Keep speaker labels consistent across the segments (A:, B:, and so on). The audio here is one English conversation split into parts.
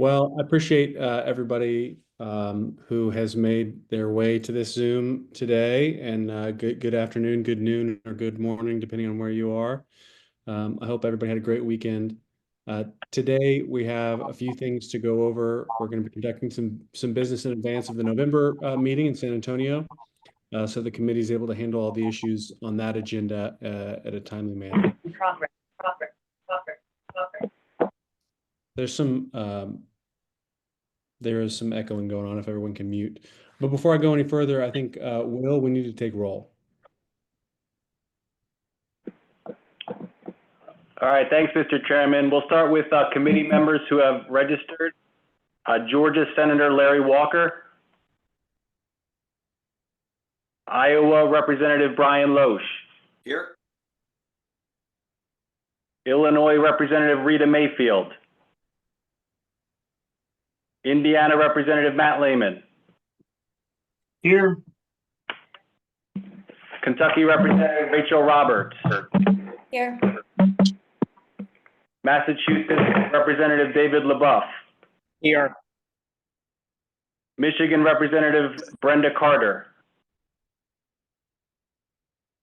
A: Well, I appreciate everybody who has made their way to this Zoom today, and good afternoon, good noon, or good morning, depending on where you are. I hope everybody had a great weekend. Today we have a few things to go over. We're going to be conducting some business in advance of the November meeting in San Antonio, so the committee is able to handle all the issues on that agenda at a timely manner. There's there is some echoing going on, if everyone can mute. But before I go any further, I think, Will, we need to take roll.
B: All right, thanks, Mr. Chairman. We'll start with committee members who have registered. Georgia Senator Larry Walker. Iowa Representative Brian Loesch.
C: Here.
B: Illinois Representative Rita Mayfield. Indiana Representative Matt Lehman.
D: Here.
B: Kentucky Representative Rachel Roberts.
E: Here.
B: Massachusetts Representative David LaBeouf.
D: Here.
B: Michigan Representative Brenda Carter.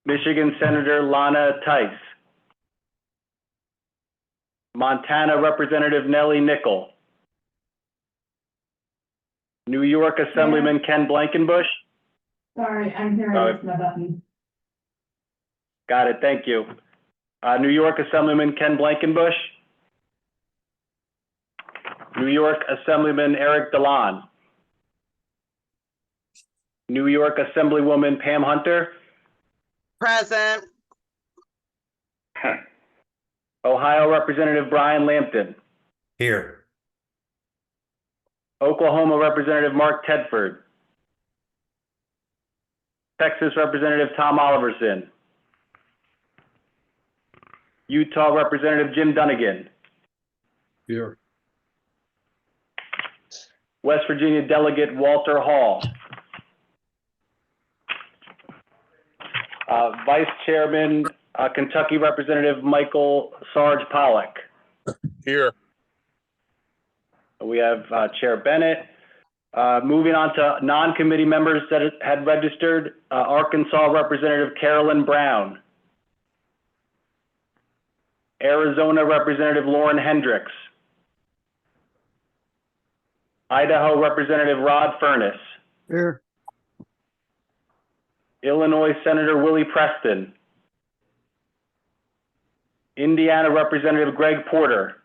B: Michigan Senator Lana Tice. Montana Representative Nellie Nickel. New York Assemblyman Ken Blankenbush.
F: Sorry, I'm here.
B: Sorry.
F: It's my button.
B: Got it, thank you. New York Assemblyman Ken Blankenbush. New York Assemblyman Eric DeLon. New York Assemblywoman Pam Hunter.
G: Present.
B: Ohio Representative Brian Lampton.
C: Here.
B: Oklahoma Representative Mark Tedford. Texas Representative Tom Oliverson. Utah Representative Jim Dunnigan.
D: Here.
B: West Virginia Delegate Walter Hall. Vice Chairman, Kentucky Representative Michael Sarge Pollock.
D: Here.
B: We have Chair Bennett. Moving on to non-committee members that had registered, Arkansas Representative Carolyn Brown. Arizona Representative Lauren Hendricks. Idaho Representative Rod Furness.
D: Here.
B: Illinois Senator Willie Preston. Indiana Representative Greg Porter.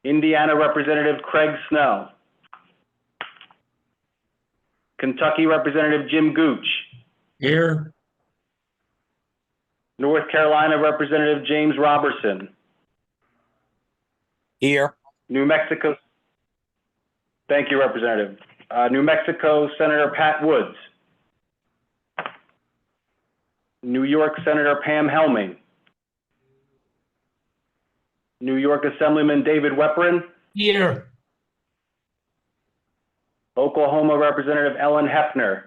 B: Indiana Representative Craig Snow. Kentucky Representative Jim Gooch.
D: Here.
B: North Carolina Representative James Robertson.
D: Here.
B: New Mexico. Thank you, Representative. New Mexico Senator Pat Woods. New York Senator Pam Helming. New York Assemblyman David Weprin.
D: Here.
B: Oklahoma Representative Ellen Hefner.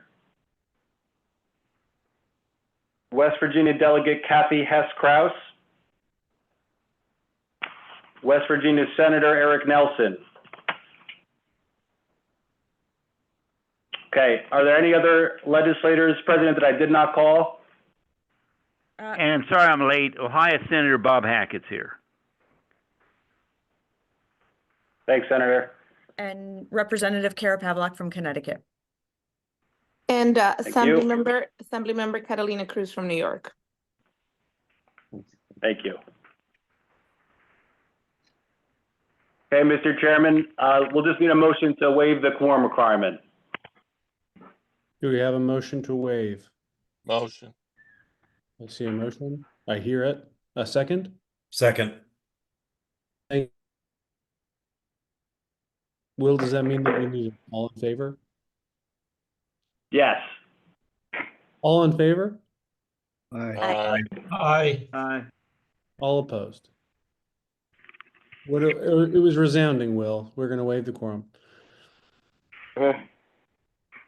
B: West Virginia Delegate Kathy Hess-Krause. West Virginia Senator Eric Nelson. Okay, are there any other legislators, President, that I did not call?
H: And sorry I'm late. Ohio Senator Bob Hackett's here.
B: Thanks, Senator.
E: And Representative Kara Pavlak from Connecticut.
F: And
B: you.
F: Assemblymember Catalina Cruz from New York.
B: Thank you. Okay, Mr. Chairman, we'll just need a motion to waive the quorum requirement.
A: Do we have a motion to waive?
D: Motion.
A: I see a motion. I hear it. A second?
C: Second.
A: Will, does that mean that we need all in favor?
B: Yes.
A: All in favor?
D: Aye. Aye.
H: Aye.
A: All opposed? It was resounding, Will. We're going to waive the quorum.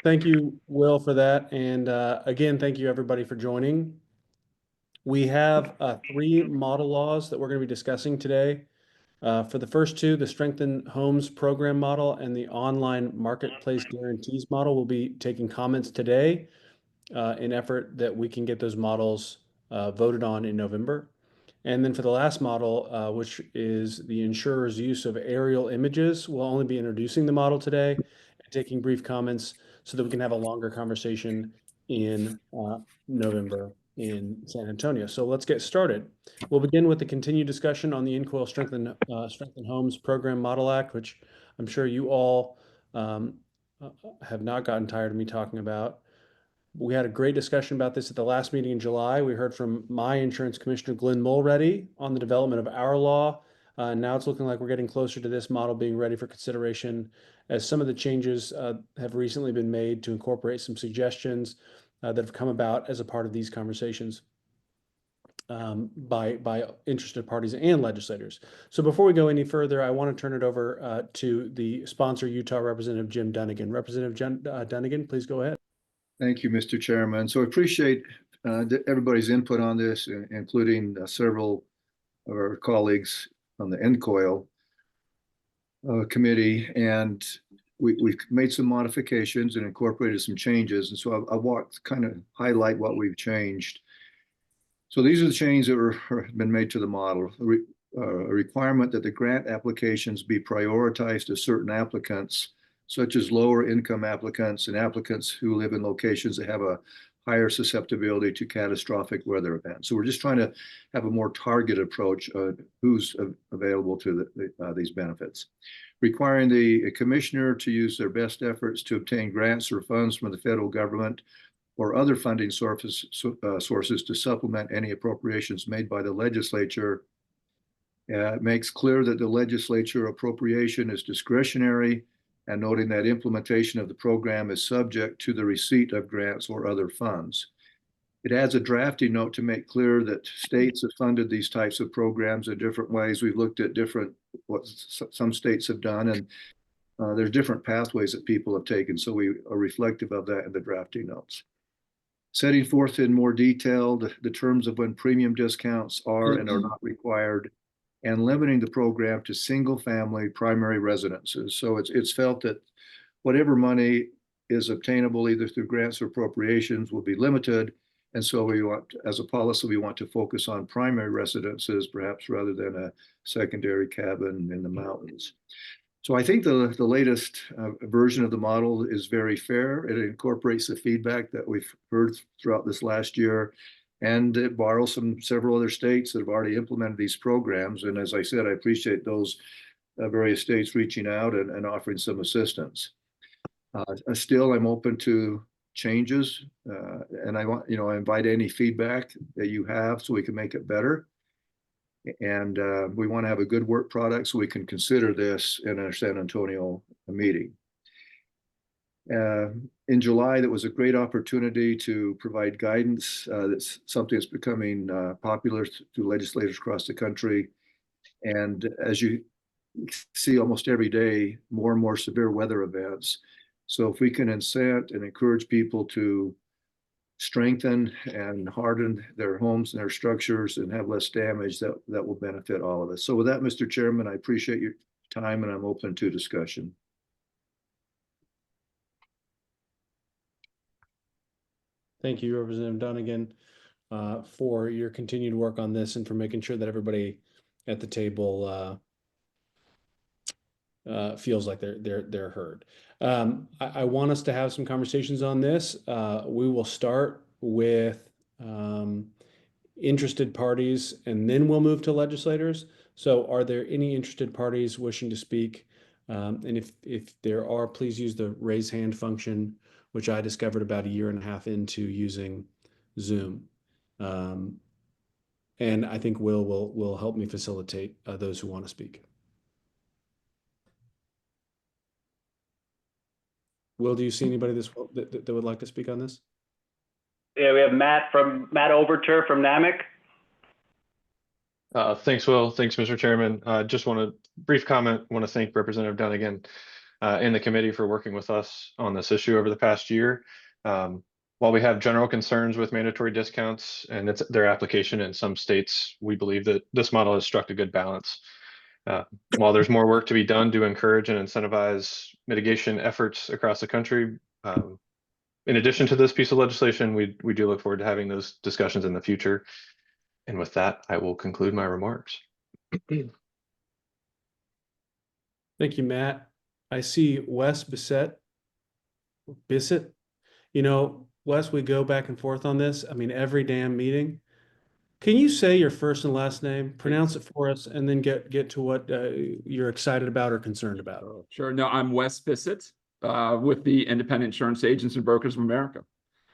A: Thank you, Will, for that. And again, thank you, everybody, for joining. We have 3 model laws that we're going to be discussing today. For the first two, the Strengthen Homes program model and the online marketplace guarantees model, will be taking comments today in effort that we can get those models voted on in November. And then for the last model, which is the insurer's use of aerial images, we'll only be introducing the model today and taking brief comments so that we can have a longer conversation in November in San Antonio. So let's get started. We'll begin with the continued discussion on the NCOIL Strengthen Homes Program Model Act, which I'm sure you all have not gotten tired of me talking about. We had a great discussion about this at the last meeting in July. We heard from my insurance commissioner, Glenn Mulready, on the development of our law. Now it's looking like we're getting closer to this model being ready for consideration, as some of the changes have recently been made to incorporate some suggestions that have come about as a part of these conversations by interested parties and legislators. So before we go any further, I want to turn it over to the sponsor, Utah Representative Jim Dunnigan. Representative Dunnigan, please go ahead.
I: Thank you, Mr. Chairman. So I appreciate everybody's input on this, including several of our colleagues on the NCOIL committee. And we've made some modifications and incorporated some changes. And so I want to kind of highlight what we've changed. So these are the changes that have been made to the model. A requirement that the grant applications be prioritized to certain applicants, such as lower income applicants and applicants who live in locations that have a higher susceptibility to catastrophic weather events. So we're just trying to have a more targeted approach of who's available to these benefits. Requiring the commissioner to use their best efforts to obtain grants or funds from the federal government or other funding sources to supplement any appropriations made by the legislature. It makes clear that the legislature appropriation is discretionary, and noting that implementation of the program is subject to the receipt of grants or other funds. It adds a drafting note to make clear that states have funded these types of programs in different ways. We've looked at what some states have done, and there's different pathways that people have taken. So we are reflective of that in the drafting notes. Setting forth in more detail the terms of when premium discounts are and are not required, and limiting the program to single-family primary residences. So it's felt that whatever money is obtainable either through grants or appropriations will be limited. And so we want, as a policy, we want to focus on primary residences, perhaps rather than a secondary cabin in the mountains. So I think the latest version of the model is very fair. It incorporates the feedback that we've heard throughout this last year, and it borrows from several other states that have already implemented these programs. And as I said, I appreciate those various states reaching out and offering some assistance. Still, I'm open to changes, and I invite any feedback that you have so we can make it better. And we want to have a good work product so we can consider this in our San Antonio meeting. In July, that was a great opportunity to provide guidance. That's something that's becoming popular to legislators across the country. And as you see almost every day, more and more severe weather events. So if we can incent and encourage people to strengthen and harden their homes and their structures and have less damage, that will benefit all of us. So with that, Mr. Chairman, I appreciate your time and I'm open to discussion.
A: Thank you, Representative Dunnigan, for your continued work on this and for making sure that everybody at the table feels like they're heard. I want us to have some conversations on this. We will start with interested parties, and then we'll move to legislators. So are there any interested parties wishing to speak? And if there are, please use the raise hand function, which I discovered about a year and a half into using Zoom. And I think will help me facilitate those who want to speak. Will, do you see anybody that would like to speak on this?
B: Yeah, we have Matt Overture from NAMIC.
J: Thanks, Will. Thanks, Mr. Chairman. Just want to brief comment. Want to thank Representative Dunnigan and the committee for working with us on this issue over the past year. While we have general concerns with mandatory discounts and their application in some states, we believe that this model has struck a good balance. While there's more work to be done to encourage and incentivize mitigation efforts across the country, in addition to this piece of legislation, we do look forward to having those discussions in the future. And with that, I will conclude my remarks.
A: Thank you, Matt. I see Wes Bissett. You know, Wes, we go back and forth on this. I mean, every damn meeting. Can you say your first and last name, pronounce it for us, and then get to what you're excited about or concerned about?
K: Sure. No, I'm Wes Bissett with the Independent Insurance Agents and Brokers of America.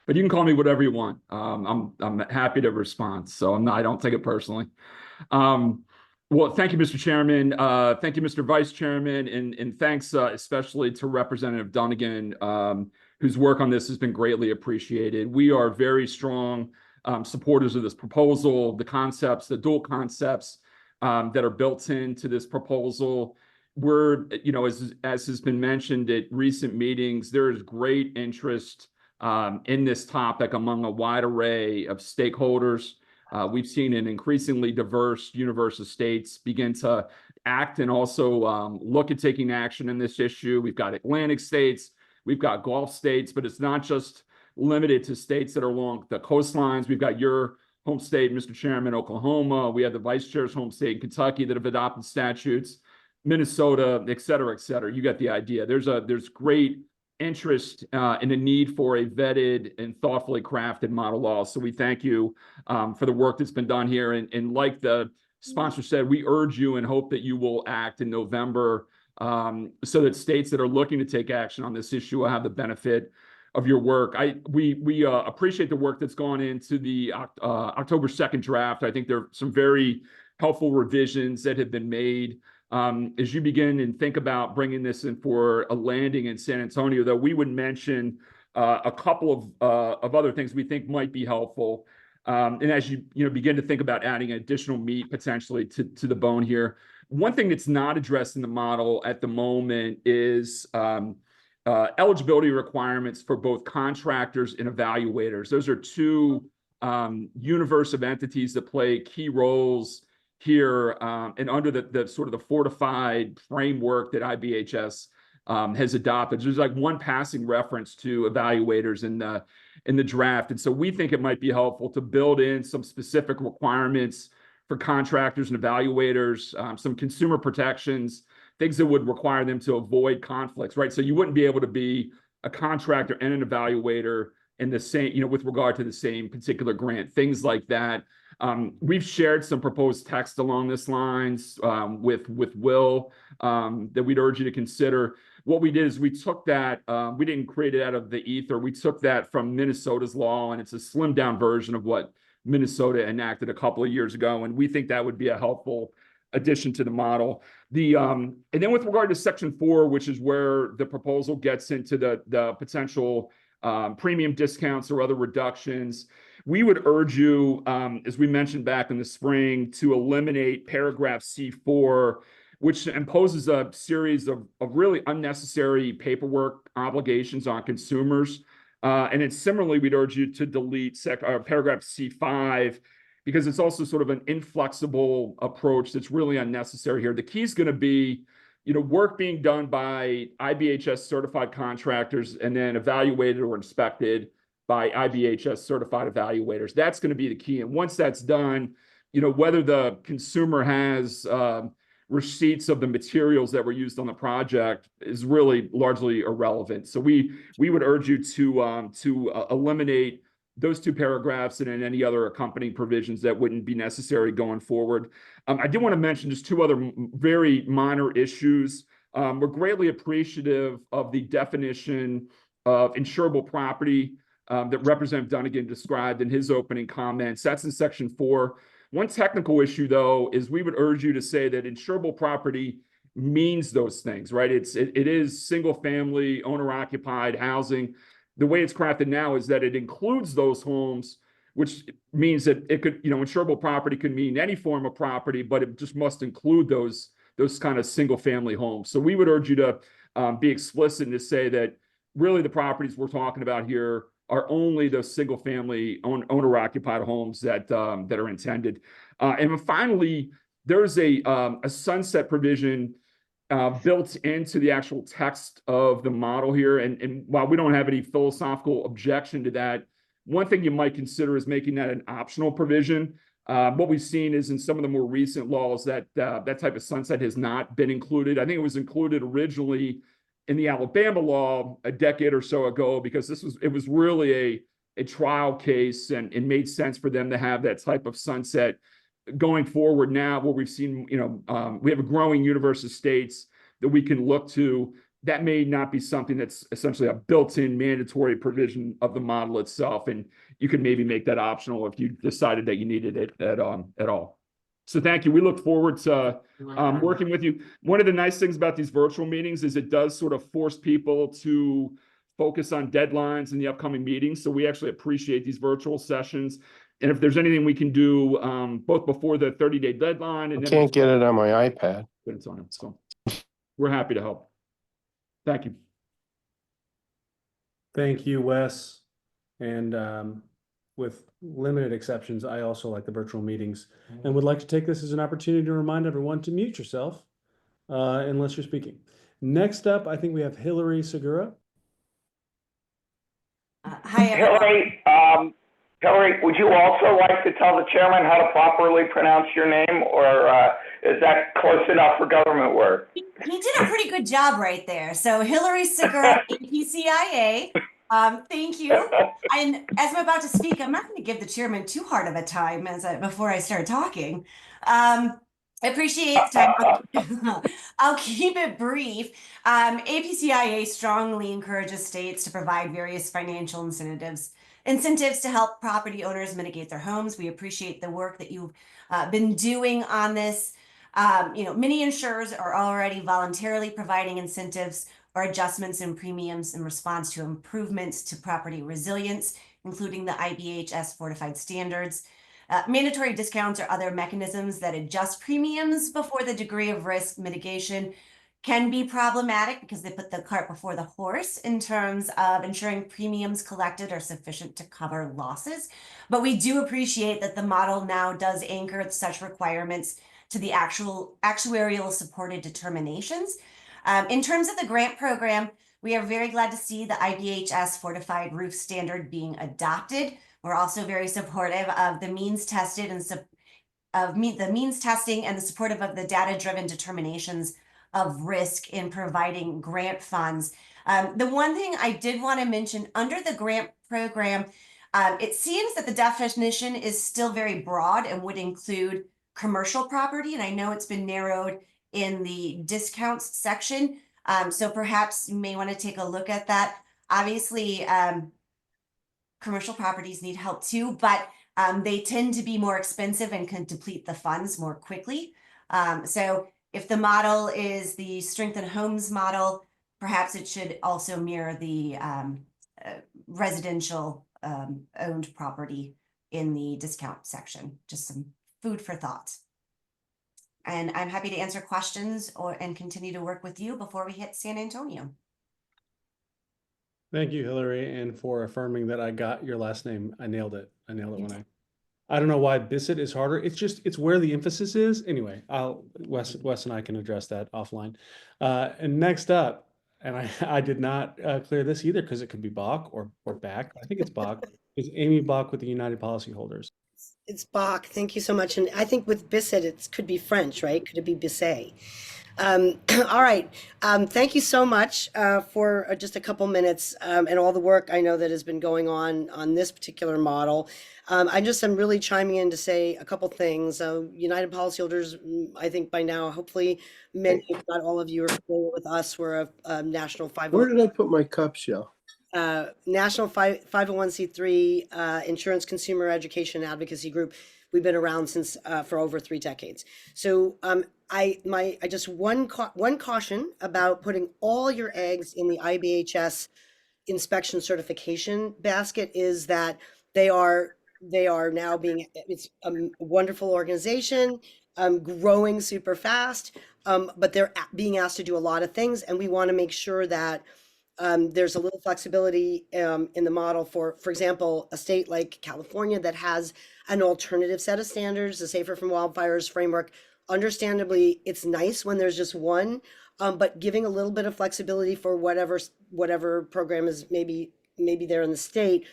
K: But you can call me whatever you want. I'm happy to respond. So I don't take it personally. Well, thank you, Mr. Chairman. Thank you, Mr. Vice Chairman, and thanks especially to Representative Dunnigan, whose work on this has been greatly appreciated. We are very strong supporters of this proposal, the concepts, the dual concepts that are built into this proposal. We're, as has been mentioned at recent meetings, there is great interest in this topic among a wide array of stakeholders. We've seen an increasingly diverse universe of states begin to act and also look at taking action in this issue. We've got Atlantic states, we've got Gulf states, but it's not just limited to states that are along the coastlines. We've got your home state, Mr. Chairman, Oklahoma. We have the Vice Chair's home state, Kentucky, that have adopted statutes, Minnesota, et cetera, et cetera. You get the idea. There's great interest in a need for a vetted and thoughtfully crafted model law. So we thank you for the work that's been done here. And like the sponsor said, we urge you and hope that you will act in November so that states that are looking to take action on this issue will have the benefit of your work. We appreciate the work that's gone into the October 2nd draft. I think there are some very helpful revisions that have been made. As you begin and think about bringing this in for a landing in San Antonio, though, we would mention a couple of other things we think might be helpful. And as you begin to think about adding additional meat potentially to the bone here, one thing that's not addressed in the model at the moment is eligibility requirements for both contractors and evaluators. Those are two universe of entities that play key roles here and under the sort of the fortified framework that IBHS has adopted. There's like one passing reference to evaluators in the draft. And so we think it might be helpful to build in some specific requirements for contractors and evaluators, some consumer protections, things that would require them to avoid conflicts, right? So you wouldn't be able to be a contractor and an evaluator in the same, with regard to the same particular grant, things like that. We've shared some proposed text along this lines with Will that we'd urge you to consider. What we did is we took that, we didn't create it out of the ether. We took that from Minnesota's law, and it's a slimmed down version of what Minnesota enacted a couple of years ago. And we think that would be a helpful addition to the model. And then with regard to Section 4, which is where the proposal gets into the potential premium discounts or other reductions, we would urge you, as we mentioned back in the spring, to eliminate paragraph C4, which imposes a series of really unnecessary paperwork obligations on consumers. And then similarly, we'd urge you to delete paragraph C5, because it's also sort of an inflexible approach that's really unnecessary here. The key is going to be, work being done by IBHS certified contractors and then evaluated or inspected by IBHS certified evaluators. That's going to be the key. And once that's done, whether the consumer has receipts of the materials that were used on the project is really largely irrelevant. So we would urge you to eliminate those two paragraphs and then any other accompanying provisions that wouldn't be necessary going forward. I did want to mention just two other very minor issues. We're greatly appreciative of the definition of insurable property that Representative Dunnigan described in his opening comments. That's in Section 4. One technical issue, though, is we would urge you to say that insurable property means those things, right? It is single-family, owner-occupied housing. The way it's crafted now is that it includes those homes, which means that it could, insurable property could mean any form of property, but it just must include those kind of single-family homes. So we would urge you to be explicit and to say that really the properties we're talking about here are only those single-family owner-occupied homes that are intended. And finally, there's a sunset provision built into the actual text of the model here. And while we don't have any philosophical objection to that, one thing you might consider is making that an optional provision. What we've seen is in some of the more recent laws that that type of sunset has not been included. I think it was included originally in the Alabama law a decade or so ago, because it was really a trial case, and it made sense for them to have that type of sunset. Going forward now, where we've seen, we have a growing universe of states that we can look to, that may not be something that's essentially a built-in mandatory provision of the model itself, and you could maybe make that optional if you decided that you needed it at all. So thank you. We look forward to working with you. One of the nice things about these virtual meetings is it does sort of force people to focus on deadlines in the upcoming meetings. So we actually appreciate these virtual sessions. And if there's anything we can do both before the 30-day deadline and
D: I
K: then
D: can't get it on my iPad.
K: but it's on it. So we're happy to help. Thank you.
A: Thank you, Wes. And with limited exceptions, I also like the virtual meetings and would like to take this as an opportunity to remind everyone to mute yourself unless you're speaking. Next up, I think we have Hillary Segura.
L: Hi, everyone.
B: Hillary, would you also like to tell the chairman how to properly pronounce your name, or is that close enough for government work?
L: He did a pretty good job right there. So Hillary Segura, APCIA. Thank you. And as I'm about to speak, I'm not going to give the chairman too hard of a time before I start talking. I appreciate the time. I'll keep it brief. APCIA strongly encourages states to provide various financial incentives to help property owners mitigate their homes. We appreciate the work that you've been doing on this. Many insurers are already voluntarily providing incentives or adjustments in premiums in response to improvements to property resilience, including the IBHS fortified standards. Mandatory discounts or other mechanisms that adjust premiums before the degree of risk mitigation can be problematic because they put the cart before the horse in terms of ensuring premiums collected are sufficient to cover losses. But we do appreciate that the model now does anchor such requirements to the actual actuarial supported determinations. In terms of the grant program, we are very glad to see the IBHS fortified roof standard being adopted. We're also very supportive of the means tested and the means testing and the supportive of the data-driven determinations of risk in providing grant funds. The one thing I did want to mention under the grant program, it seems that the definition is still very broad and would include commercial property. And I know it's been narrowed in the discounts section. So perhaps you may want to take a look at that. Obviously, commercial properties need help too, but they tend to be more expensive and can deplete the funds more quickly. So if the model is the strengthened homes model, perhaps it should also mirror the residential owned property in the discount section. Just some food for thought. And I'm happy to answer questions and continue to work with you before we hit San Antonio.
A: Thank you, Hillary, and for affirming that I got your last name. I nailed it. I nailed it I don't know why Bissett is harder. It's where the emphasis is. Anyway, Wes and I can address that offline. And next up, and I did not clear this either because it could be Bach or Back. I think it's Bach. Is Amy Bach with the United Policyholders?
M: It's Bach. Thank you so much. And I think with Bissett, it could be French, right? Could it be Bisset? All right. Thank you so much for just a couple minutes and all the work I know that has been going on this particular model. I'm really chiming in to say a couple things. United Policyholders, I think by now, hopefully many, if not all of you are familiar with us. We're a national 501c3.
D: Where did I put my cup shell?
M: National 501c3 insurance consumer education advocacy group. We've been around since for over 3 decades. So I just one caution about putting all your eggs in the IBHS inspection certification basket is that they are now it's a wonderful organization, growing super fast, but they're being asked to do a lot of things, and we want to make sure that there's a little flexibility in the model for example, a state like California that has an alternative set of standards, the Safer from Wildfires framework. Understandably, it's nice when there's just one, but giving a little bit of flexibility for whatever program is maybe there in the state.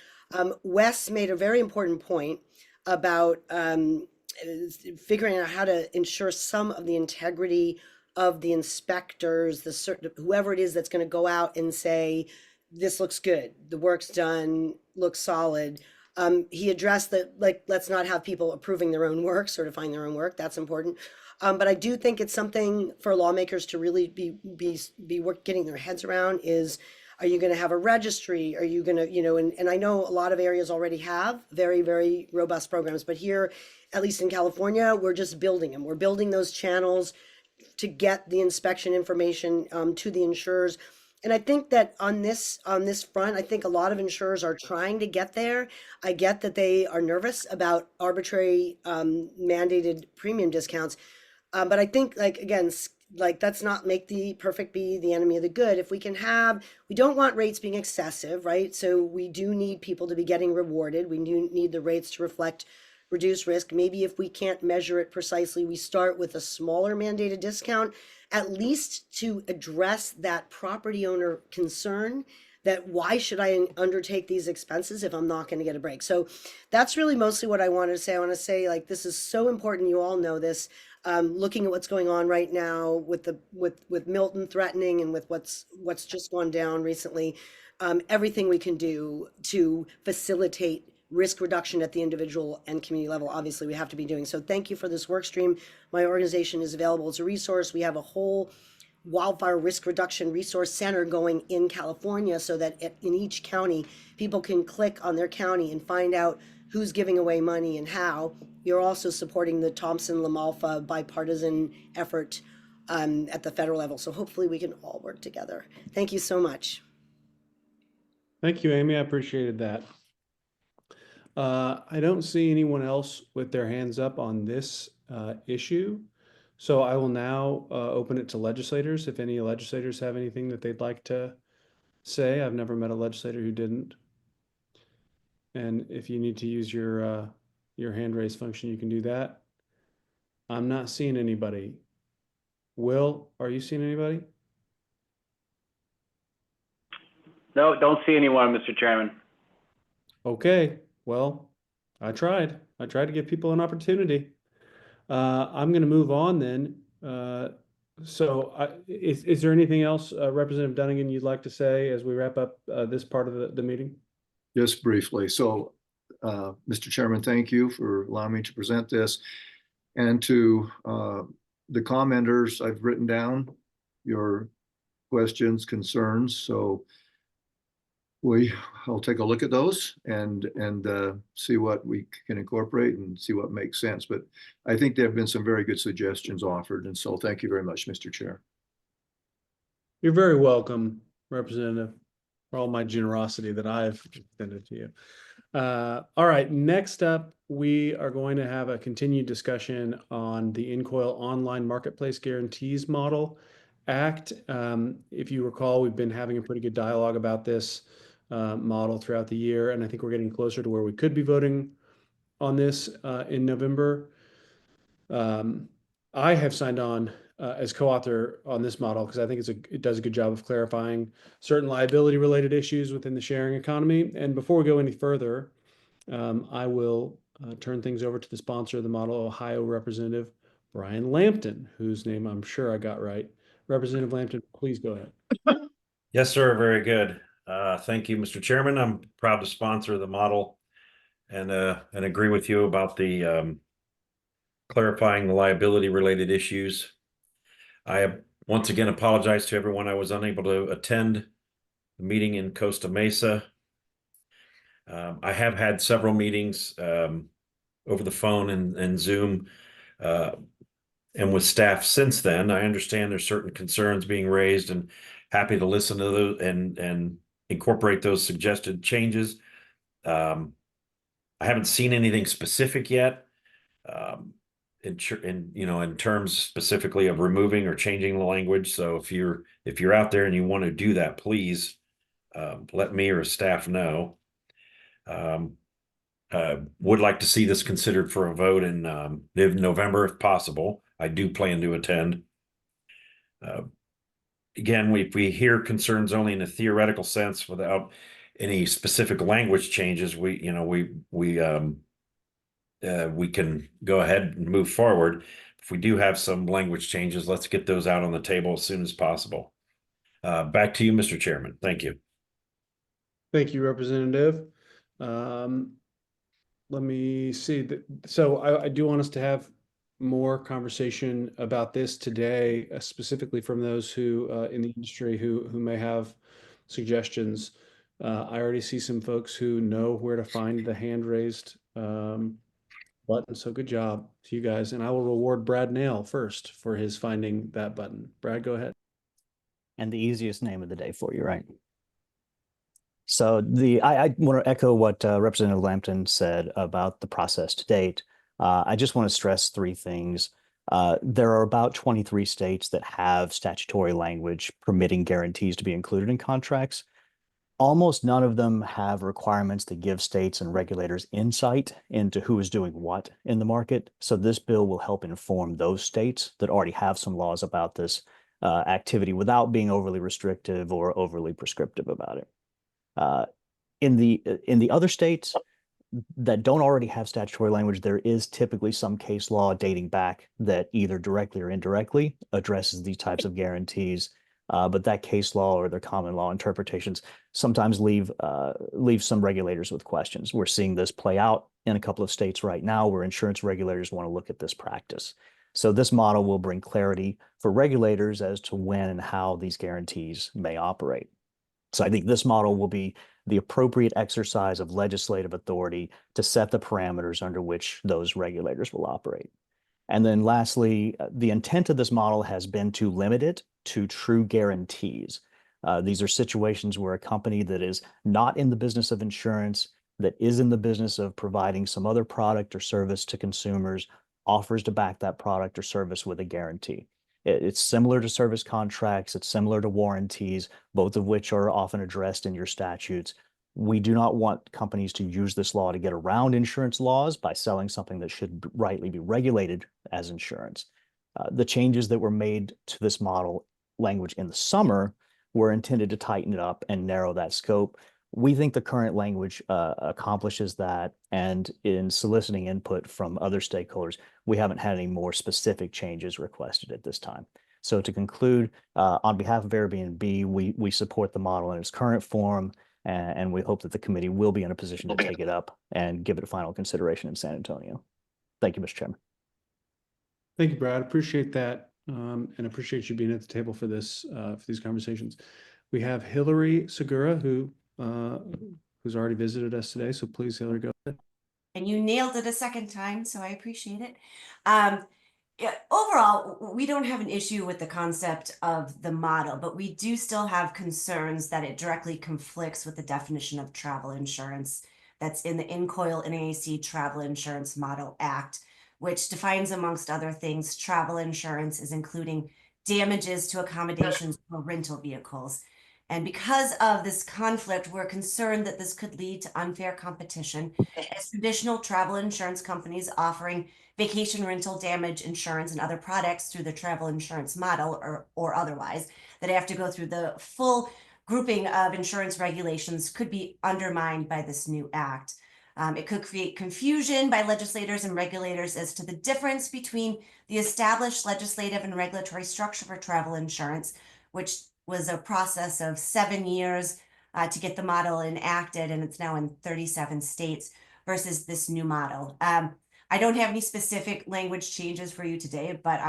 M: Wes made a very important point about figuring out how to ensure some of the integrity of the inspectors, whoever it is that's going to go out and say, this looks good, the work's done, looks solid. He addressed that, like, let's not have people approving their own work, certifying their own work. That's important. But I do think it's something for lawmakers to really be getting their heads around is, are you going to have a registry? Are you going to, and I know a lot of areas already have very, very robust programs, but here, at least in California, we're just building them. We're building those channels to get the inspection information to the insurers. And I think that on this front, I think a lot of insurers are trying to get there. I get that they are nervous about arbitrary mandated premium discounts. But I think, like, again, like, let's not make the perfect be the enemy of the good. If we don't want rates being excessive, right? So we do need people to be getting rewarded. We do need the rates to reflect reduced risk. Maybe if we can't measure it precisely, we start with a smaller mandated discount, at least to address that property owner concern that why should I undertake these expenses if I'm not going to get a break? So that's really mostly what I wanted to say. I want to say, like, this is so important. You all know this. Looking at what's going on right now with Milton threatening and with what's just gone down recently, everything we can do to facilitate risk reduction at the individual and community level, obviously we have to be doing. So thank you for this work stream. My organization is available as a resource. We have a whole wildfire risk reduction resource center going in California so that in each county, people can click on their county and find out who's giving away money and how. You're also supporting the Thompson-LaMalfa bipartisan effort at the federal level. So hopefully we can all work together. Thank you so much.
A: Thank you, Amy. I appreciated that. I don't see anyone else with their hands up on this issue. So I will now open it to legislators. If any legislators have anything that they'd like to say. I've never met a legislator who didn't. And if you need to use your hand raise function, you can do that. I'm not seeing anybody. Will, are you seeing anybody?
B: No, don't see anyone, Mr. Chairman.
A: Okay, well, I tried to give people an opportunity. I'm going to move on then. Is there anything else, Representative Dunnigan, you'd like to say as we wrap up this part of the meeting?
I: Just briefly. So, Mr. Chairman, thank you for allowing me to present this. And to the commenters, I've written down your questions, concerns. So I'll take a look at those and see what we can incorporate and see what makes sense. But I think there have been some very good suggestions offered. And so thank you very much, Mr. Chair.
A: You're very welcome, Representative, for all my generosity that I've extended to you. All right, next up, we are going to have a continued discussion on the NCOIL Online Marketplace Guarantees Model Act. If you recall, we've been having a pretty good dialogue about this model throughout the year, and I think we're getting closer to where we could be voting on this in November. I have signed on as co-author on this model because I think it does a good job of clarifying certain liability related issues within the sharing economy. And before we go any further, I will turn things over to the sponsor of the model, Ohio Representative Brian Lampton, whose name I'm sure I got right. Representative Lampton, please go ahead.
C: Yes, sir. Very good. Thank you, Mr. Chairman. I'm proud to sponsor the model and agree with you about the clarifying the liability related issues. I once again apologize to everyone. I was unable to attend the meeting in Costa Mesa. I have had several meetings over the phone and Zoom and with staff since then. I understand there's certain concerns being raised and happy to listen to those and incorporate those suggested changes. I haven't seen anything specific yet. In terms specifically of removing or changing the language. So if you're out there and you want to do that, please let me or staff know. Would like to see this considered for a vote in November if possible. I do plan to attend. Again, we hear concerns only in a theoretical sense without any specific language changes. We can go ahead and move forward. If we do have some language changes, let's get those out on the table as soon as possible. Back to you, Mr. Chairman. Thank you.
A: Thank you, Representative. Let me see. So I do want us to have more conversation about this today, specifically from those who in the industry who may have suggestions. I already see some folks who know where to find the hand raised button. So good job to you guys. And I will reward Brad Nail first for his finding that button. Brad, go ahead.
N: And the easiest name of the day for you, right? So I want to echo what Representative Lampton said about the process to date. I just want to stress three things. There are about 23 states that have statutory language permitting guarantees to be included in contracts. Almost none of them have requirements that give states and regulators insight into who is doing what in the market. So this bill will help inform those states that already have some laws about this activity without being overly restrictive or overly prescriptive about it. In the other states that don't already have statutory language, there is typically some case law dating back that either directly or indirectly addresses these types of guarantees. But that case law or their common law interpretations sometimes leave some regulators with questions. We're seeing this play out in a couple of states right now where insurance regulators want to look at this practice. So this model will bring clarity for regulators as to when and how these guarantees may operate. So I think this model will be the appropriate exercise of legislative authority to set the parameters under which those regulators will operate. And then lastly, the intent of this model has been to limit it to true guarantees. These are situations where a company that is not in the business of insurance, that is in the business of providing some other product or service to consumers, offers to back that product or service with a guarantee. It's similar to service contracts. It's similar to warranties, both of which are often addressed in your statutes. We do not want companies to use this law to get around insurance laws by selling something that should rightly be regulated as insurance. The changes that were made to this model language in the summer were intended to tighten it up and narrow that scope. We think the current language accomplishes that, and in soliciting input from other stakeholders, we haven't had any more specific changes requested at this time. So to conclude, on behalf of Airbnb, we support the model in its current form, and we hope that the committee will be in a position to take it up and give it a final consideration in San Antonio. Thank you, Mr. Chairman.
A: Thank you, Brad. Appreciate that, and appreciate you being at the table for this for these conversations. We have Hillary Segura, who's already visited us today. So please, Hillary, go ahead.
L: And you nailed it a second time, so I appreciate it. Yeah, overall, we don't have an issue with the concept of the model, but we do still have concerns that it directly conflicts with the definition of travel insurance that's in the NCOIL NAIC Travel Insurance Model Act, which defines, amongst other things, travel insurance is including damages to accommodations for rental vehicles. And because of this conflict, we're concerned that this could lead to unfair competition as traditional travel insurance companies offering vacation rental damage insurance and other products through the travel insurance model or otherwise that have to go through the full grouping of insurance regulations could be undermined by this new act. It could create confusion by legislators and regulators as to the difference between the established legislative and regulatory structure for travel insurance, which was a process of 7 years to get the model enacted, and it's now in 37 states, versus this new model. I don't have any specific language changes for you today, but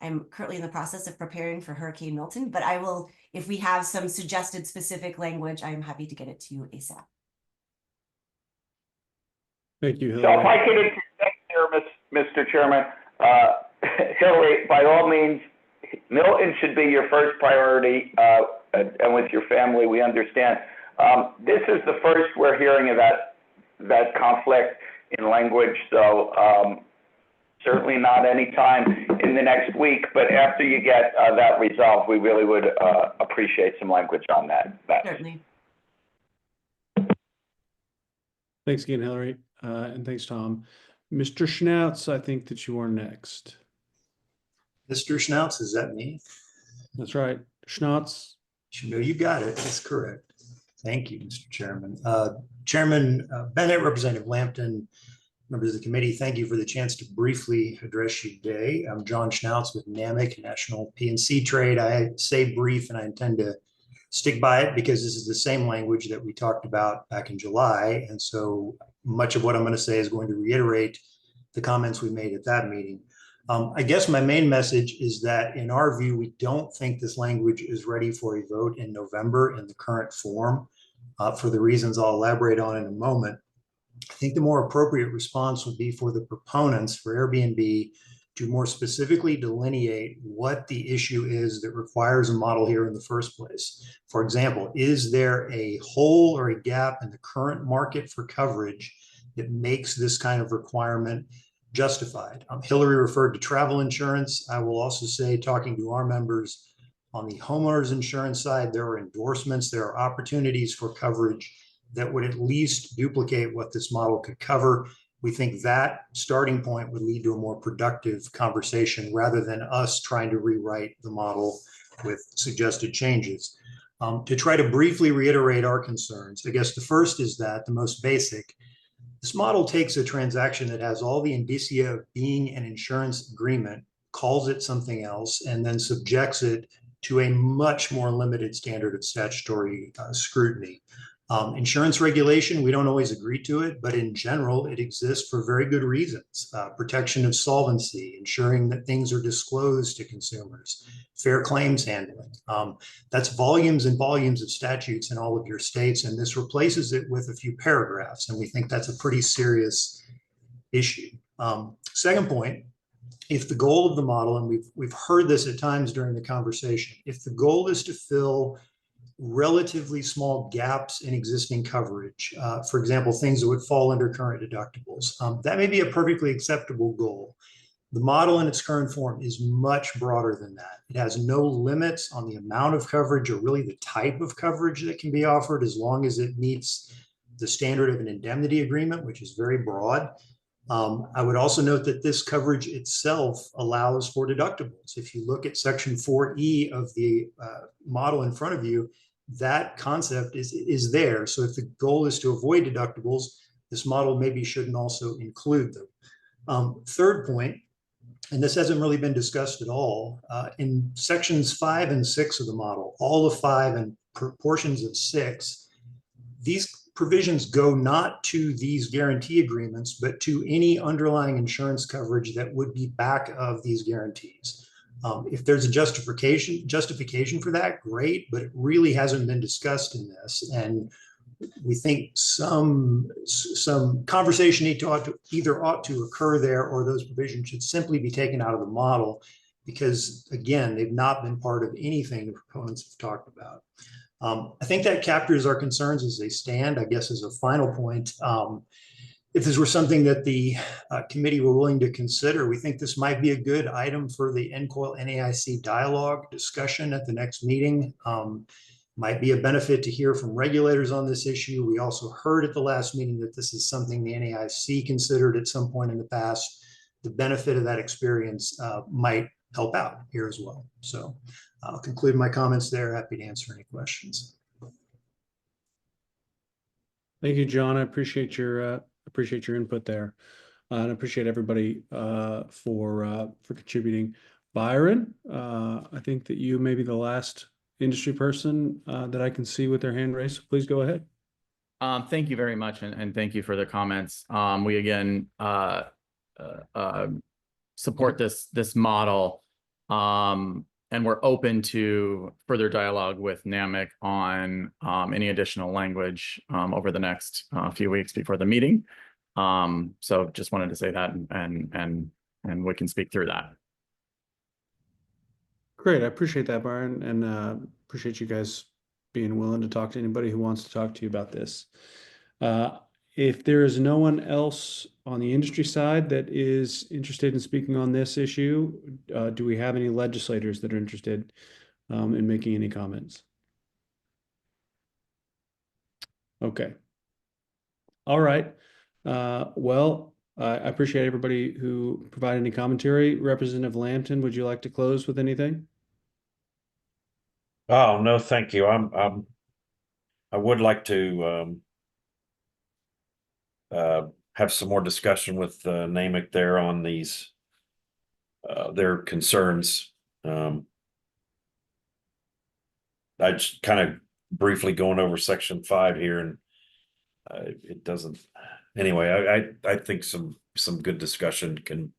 L: I'm currently in the process of preparing for Hurricane Milton, but I will, if we have some suggested specific language, I'm happy to get it to you ASAP.
A: Thank you, Hillary.
B: So if I could interject here, Mr. Chairman, Hillary, by all means, Milton should be your first priority, and with your family, we understand. This is the first we're hearing of that conflict in language, so certainly not any time in the next week, but after you get that resolved, we really would appreciate some language on that.
L: Certainly.
A: Thanks again, Hillary, and thanks, Tom. Mr. Schnautz, I think that you are next.
O: Mr. Schnauz, is that me?
A: That's right. Schnotz.
O: No, you got it. That's correct. Thank you, Mr. Chairman. Chairman Bennett, Representative Lampton, members of the committee, thank you for the chance to briefly address you today. I'm John Schnauz with NAMIC, National P&C Trade. I say brief and I intend to stick by it because this is the same language that we talked about back in July. And so much of what I'm going to say is going to reiterate the comments we made at that meeting. I guess my main message is that in our view, we don't think this language is ready for a vote in November in the current form for the reasons I'll elaborate on in a moment. I think the more appropriate response would be for the proponents for Airbnb to more specifically delineate what the issue is that requires a model here in the first place. For example, is there a hole or a gap in the current market for coverage that makes this kind of requirement justified? Hillary referred to travel insurance. I will also say, talking to our members on the homeowners insurance side, there are endorsements, there are opportunities for coverage that would at least duplicate what this model could cover. We think that starting point would lead to a more productive conversation rather than us trying to rewrite the model with suggested changes. To try to briefly reiterate our concerns, I guess the first is that the most basic, this model takes a transaction that has all the indicia of being an insurance agreement, calls it something else, and then subjects it to a much more limited standard of statutory scrutiny. Insurance regulation, we don't always agree to it, but in general, it exists for very good reasons. Protection of solvency, ensuring that things are disclosed to consumers, fair claims handling. That's volumes and volumes of statutes in all of your states, and this replaces it with a few paragraphs, and we think that's a pretty serious issue. Second point, if the goal of the model, and we've heard this at times during the conversation, if the goal is to fill relatively small gaps in existing coverage, for example, things that would fall under current deductibles, that may be a perfectly acceptable goal. The model in its current form is much broader than that. It has no limits on the amount of coverage or really the type of coverage that can be offered as long as it meets the standard of an indemnity agreement, which is very broad. I would also note that this coverage itself allows for deductibles. If you look at section 4E of the model in front of you, that concept is there. So if the goal is to avoid deductibles, this model maybe shouldn't also include them. Third point, and this hasn't really been discussed at all, in sections 5 and 6 of the model, all of 5 and portions of 6, these provisions go not to these guarantee agreements, but to any underlying insurance coverage that would be back of these guarantees. If there's a justification for that, great, but it really hasn't been discussed in this. And we think some conversation ought to occur there, or those provisions should simply be taken out of the model because, again, they've not been part of anything the proponents have talked about. I think that captures our concerns as they stand. I guess as a final point, if this were something that the committee were willing to consider, we think this might be a good item for the NCOIL NAIC dialogue discussion at the next meeting. Might be a benefit to hear from regulators on this issue. We also heard at the last meeting that this is something the NAIC considered at some point in the past. The benefit of that experience might help out here as well. So I'll conclude my comments there. Happy to answer any questions.
A: Thank you, John. I appreciate your input there, and I appreciate everybody for contributing. Byron, I think that you may be the last industry person that I can see with their hand raised. So please go ahead.
P: Thank you very much, and thank you for the comments. We again support this model, and we're open to further dialogue with NAMIC on any additional language over the next few weeks before the meeting. So just wanted to say that, and we can speak through that.
A: Great, I appreciate that, Byron, and appreciate you guys being willing to talk to anybody who wants to talk to you about this. If there is no one else on the industry side that is interested in speaking on this issue, do we have any legislators that are interested in making any comments? Okay. All right. Well, I appreciate everybody who provided any commentary. Representative Lambton, would you like to close with anything?
C: Oh, no, thank you. I would like to have some more discussion with NAMIC there on these their concerns. I just kind of briefly going over section 5 here, and it doesn't. Anyway, I think some good discussion can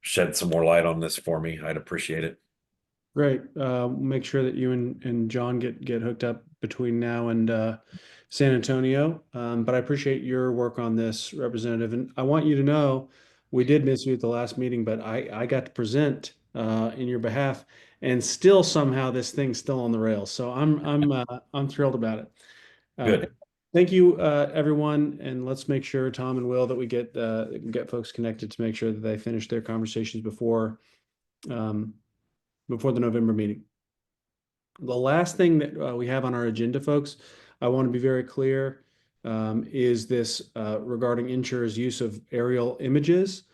C: shed some more light on this for me. I'd appreciate it.
A: Great. Make sure that you and John get hooked up between now and San Antonio. But I appreciate your work on this, Representative. And I want you to know we did miss you at the last meeting, but I got to present in your behalf, and still somehow this thing's still on the rails. So I'm thrilled about it.
C: Good.
A: Thank you, everyone, and let's make sure, Tom and Will, that we get folks connected to make sure that they finish their conversations before the November meeting. The last thing that we have on our agenda, folks, I want to be very clear, is this regarding insurers' use of aerial images.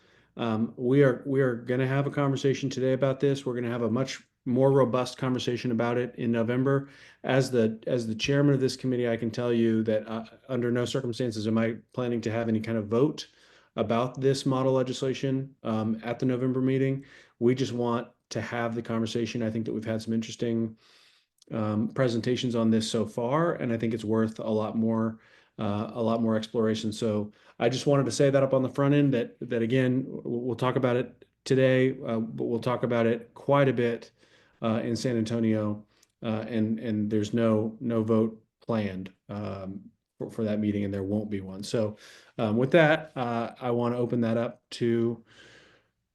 A: We are going to have a conversation today about this. We're going to have a much more robust conversation about it in November. As the chairman of this committee, I can tell you that under no circumstances am I planning to have any kind of vote about this model legislation at the November meeting. We just want to have the conversation. I think that we've had some interesting presentations on this so far, and I think it's worth a lot more exploration. So I just wanted to say that up on the front end that again, we'll talk about it today, but we'll talk about it quite a bit in San Antonio, and there's no vote planned for that meeting, and there won't be one. So with that, I want to open that up to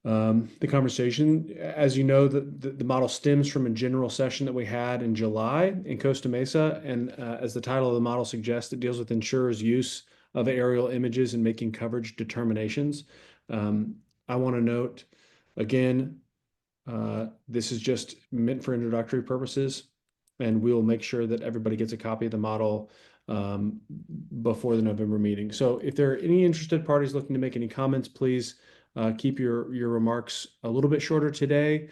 A: the conversation. As you know, the model stems from a general session that we had in July in Costa Mesa. And as the title of the model suggests, it deals with insurers' use of aerial images and making coverage determinations. I want to note, again, this is just meant for introductory purposes, and we'll make sure that everybody gets a copy of the model before the November meeting. So if there are any interested parties looking to make any comments, please keep your remarks a little bit shorter today,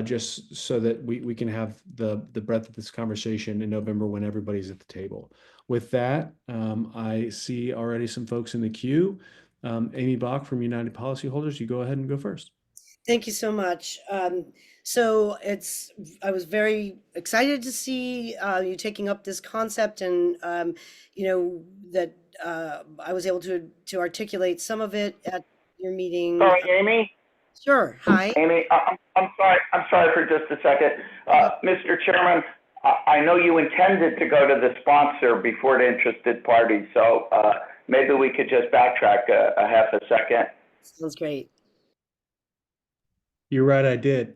A: just so that we can have the breadth of this conversation in November when everybody's at the table. With that, I see already some folks in the queue. Amy Bach from United Policyholders, you go ahead and go first.
M: Thank you so much. So I was very excited to see you taking up this concept, and that I was able to articulate some of it at your meeting.
B: Sorry, Amy?
M: Sure. Hi.
B: Amy, I'm sorry for just a second. Mr. Chairman, I know you intended to go to the sponsor before the interested parties, so maybe we could just backtrack a half a second.
M: Sounds great.
A: You're right, I did.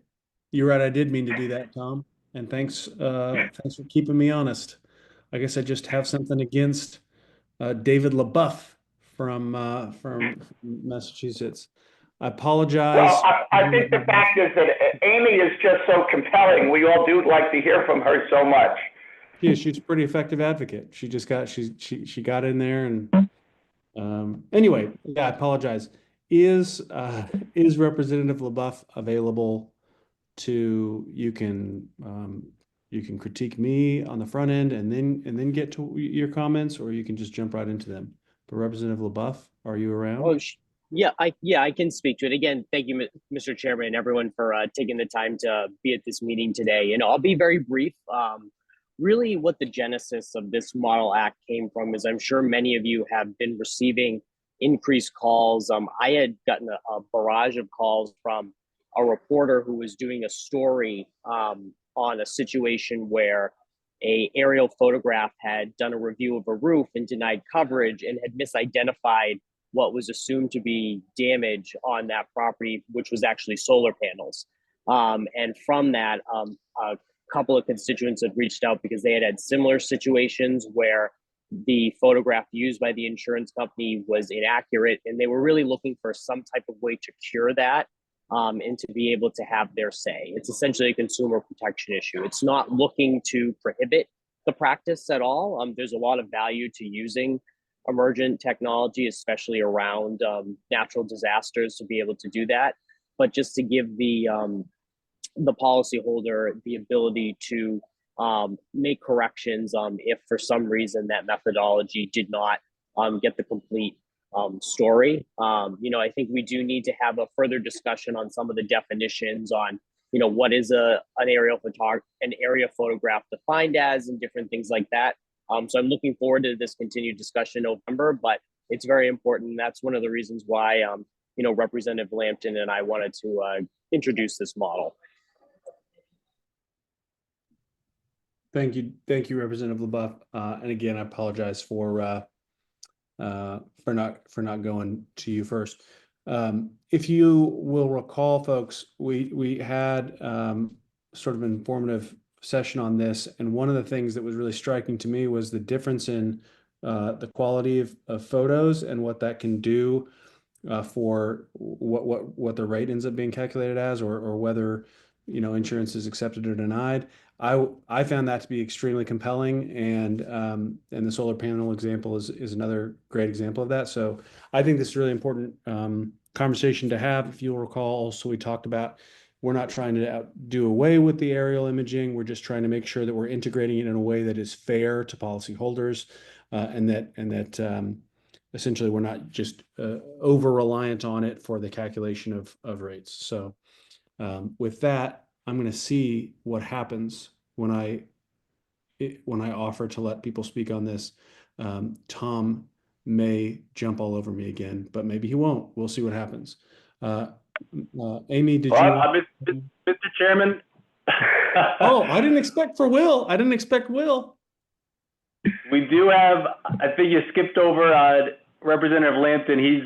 A: You're right, I did mean to do that, Tom. And thanks for keeping me honest. I guess I just have something against David LaBeouf from Massachusetts. I apologize.
B: Well, I think the fact is that Amy is just so compelling. We all do like to hear from her so much.
A: Yeah, she's a pretty effective advocate. She got in there, and anyway, yeah, I apologize. Is Representative LaBeouf available to you can critique me on the front end and then get to your comments, or you can just jump right into them. But Representative LaBeouf, are you around?
Q: Oh, I can speak to it. Again, thank you, Mr. Chairman, and everyone for taking the time to be at this meeting today. And I'll be very brief. Really, what the genesis of this Model Act came from is I'm sure many of you have been receiving increased calls. I had gotten a barrage of calls from a reporter who was doing a story on a situation where a aerial photograph had done a review of a roof and denied coverage and had misidentified what was assumed to be damage on that property, which was actually solar panels. And from that, a couple of constituents had reached out because they had similar situations where the photograph used by the insurance company was inaccurate, and they were really looking for some type of way to cure that and to be able to have their say. It's essentially a consumer protection issue. It's not looking to prohibit the practice at all. There's a lot of value to using emergent technology, especially around natural disasters, to be able to do that. But just to give the policyholder the ability to make corrections if for some reason that methodology did not get the complete story. I think we do need to have a further discussion on some of the definitions on, what is an aerial photograph defined as, and different things like that. So I'm looking forward to this continued discussion in November, but it's very important. That's one of the reasons why, Representative Lampton and I wanted to introduce this model.
A: Thank you, Representative LaBeouf. And again, I apologize for not going to you first. If you will recall, folks, we had sort of an informative session on this, and one of the things that was really striking to me was the difference in the quality of photos and what that can do for what the rate ends up being calculated as, or whether insurance is accepted or denied. I found that to be extremely compelling, and the solar panel example is another great example of that. So I think this is a really important conversation to have. If you'll recall, also we talked about we're not trying to do away with the aerial imaging. We're just trying to make sure that we're integrating it in a way that is fair to policyholders, and that essentially we're not just over reliant on it for the calculation of rates. So with that, I'm going to see what happens when I offer to let people speak on this. Tom may jump all over me again, but maybe he won't. We'll see what happens. Amy, did you?
R: Mr. Chairman.
A: Oh, I didn't expect Will.
R: We do have, I think you skipped over Representative Lampton. He's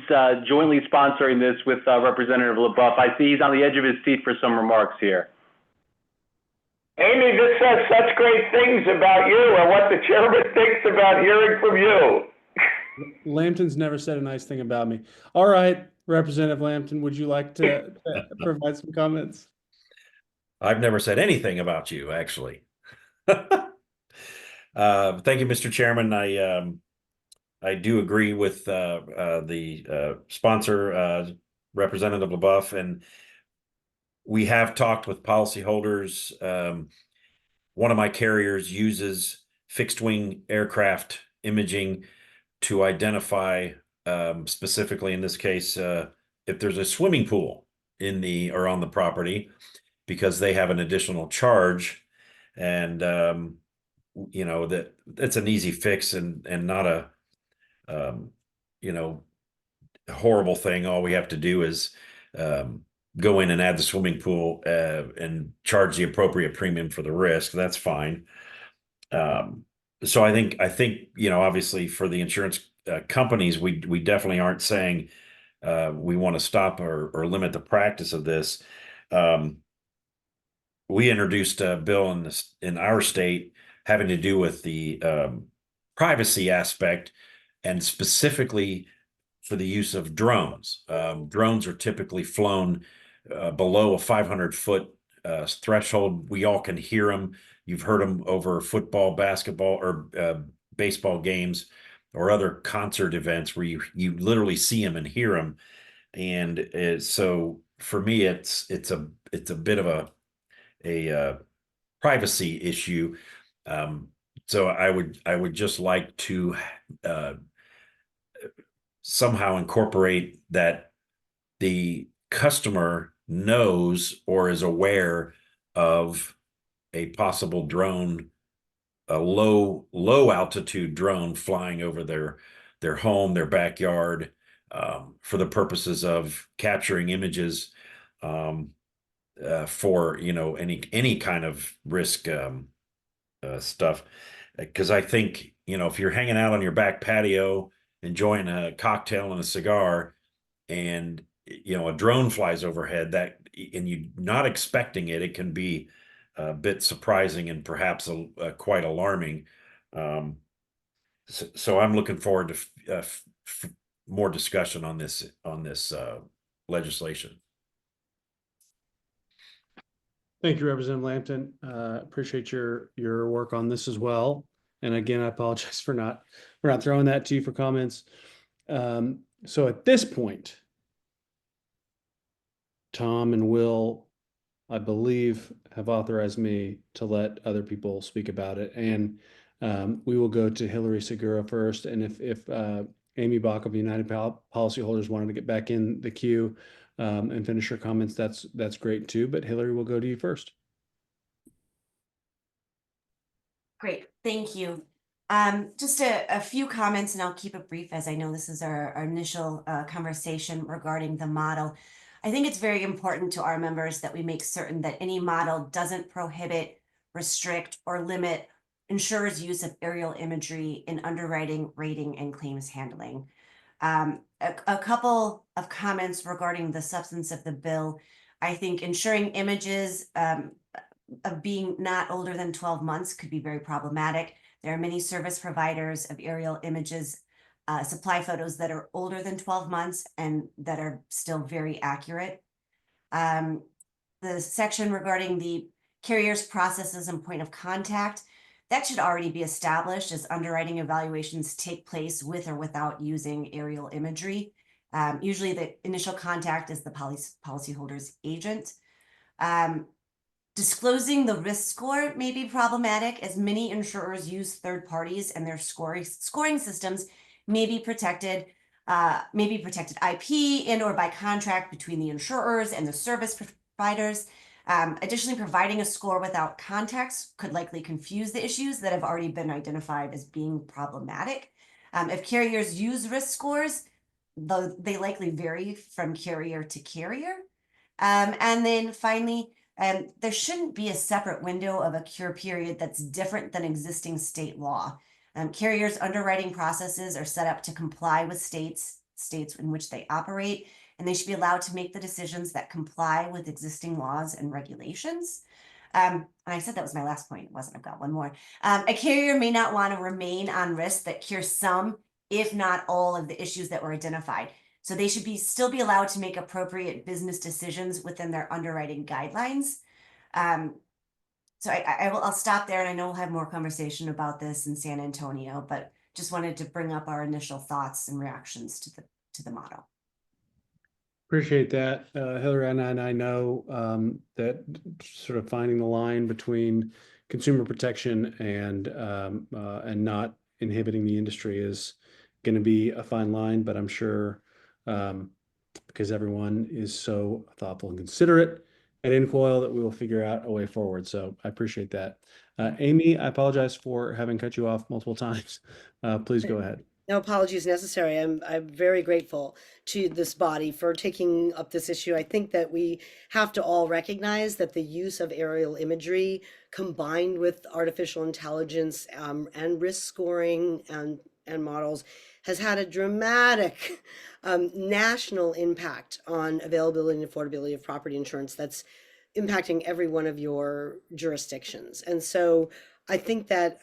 R: jointly sponsoring this with Representative LaBeouf. I see he's on the edge of his seat for some remarks here.
B: Amy, this says such great things about you and what the chairman thinks about hearing from you.
A: Lampton's never said a nice thing about me. All right, Representative Lampton, would you like to provide some comments?
C: I've never said anything about you, actually. Thank you, Mr. Chairman. I do agree with the sponsor, Representative LaBeouf, and we have talked with policyholders. One of my carriers uses fixed wing aircraft imaging to identify, specifically in this case, if there's a swimming pool on the property, because they have an additional charge, and that's an easy fix and not a horrible thing. All we have to do is go in and add the swimming pool and charge the appropriate premium for the risk. That's fine. So I think obviously for the insurance companies, we definitely aren't saying we want to stop or limit the practice of this. We introduced a bill in our state having to do with the privacy aspect, and specifically for the use of drones. Drones are typically flown below a 500-foot threshold. We all can hear them. You've heard them over football, basketball, or baseball games, or other concert events where you literally see them and hear them. And so for me, it's a bit of a privacy issue. So I would just like to somehow incorporate that the customer knows or is aware of a possible drone, a low altitude drone flying over their home, their backyard, for the purposes of capturing images for any kind of risk stuff. Because I think if you're hanging out on your back patio enjoying a cocktail and a cigar, and a drone flies overhead, and you're not expecting it, it can be a bit surprising and perhaps quite alarming. So I'm looking forward to more discussion on this legislation.
A: Thank you, Representative Lampton. Appreciate your work on this as well. And again, I apologize for not we're not throwing that to you for comments. So at this point, Tom and Will, I believe, have authorized me to let other people speak about it. And we will go to Hillary Segura first. And if Amy Bach of United Policyholders wanted to get back in the queue and finish her comments, that's great too. But Hillary, we'll go to you first.
L: Great, thank you. Just a few comments, and I'll keep it brief, as I know this is our initial conversation regarding the model. I think it's very important to our members that we make certain that any model doesn't prohibit, restrict, or limit insurers' use of aerial imagery in underwriting, rating, and claims handling. A couple of comments regarding the substance of the bill. I think ensuring images of being not older than 12 months could be very problematic. There are many service providers of aerial images supply photos that are older than 12 months and that are still very accurate. The section regarding the carrier's processes and point of contact, that should already be established as underwriting evaluations take place with or without using aerial imagery. Usually the initial contact is the policyholder's agent. Disclosing the risk score may be problematic, as many insurers use third parties and their scoring systems may be protected IP and or by contract between the insurers and the service providers. Additionally, providing a score without context could likely confuse the issues that have already been identified as being problematic. If carriers use risk scores, though they likely vary from carrier to carrier. And then finally, there shouldn't be a separate window of a cure period that's different than existing state law. Carriers' underwriting processes are set up to comply with states in which they operate, and they should be allowed to make the decisions that comply with existing laws and regulations. And I said that was my last point. It wasn't. I've got one more. A carrier may not want to remain on risk that cures some, if not all, of the issues that were identified. So they should still be allowed to make appropriate business decisions within their underwriting guidelines. So I'll stop there, and I know we'll have more conversation about this in San Antonio, but just wanted to bring up our initial thoughts and reactions to the model.
A: Appreciate that, Hillary, and I know that sort of finding the line between consumer protection and not inhibiting the industry is going to be a fine line, but I'm sure because everyone is so thoughtful and considerate at NCOIL that we will figure out a way forward. So I appreciate that. Amy, I apologize for having cut you off multiple times. Please go ahead.
M: No apologies necessary. I'm very grateful to this body for taking up this issue. I think that we have to all recognize that the use of aerial imagery combined with artificial intelligence and risk scoring and models has had a dramatic national impact on availability and affordability of property insurance that's impacting every one of your jurisdictions. And so I think that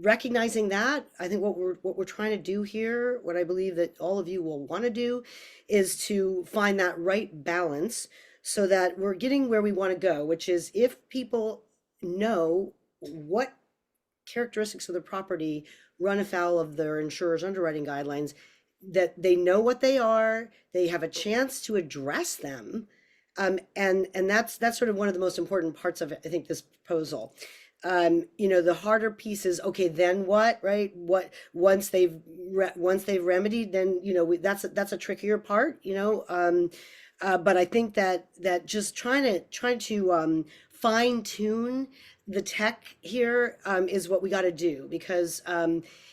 M: recognizing that, I think what we're trying to do here, what I believe that all of you will want to do, is to find that right balance so that we're getting where we want to go, which is if people know what characteristics of the property run afoul of their insurer's underwriting guidelines, that they know what they are, they have a chance to address them, and that's sort of one of the most important parts of it, I think, this proposal. The harder piece is, okay, then what, right? What once they've remedied, then that's a trickier part, but I think that just trying to fine tune the tech here is what we got to do, because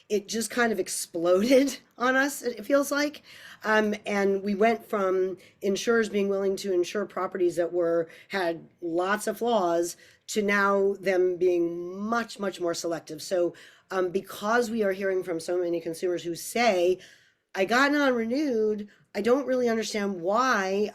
M: it just kind of exploded on us, it feels like. And we went from insurers being willing to insure properties that had lots of flaws to now them being much, much more selective. So because we are hearing from so many consumers who say, I got non-renewed, I don't really understand why,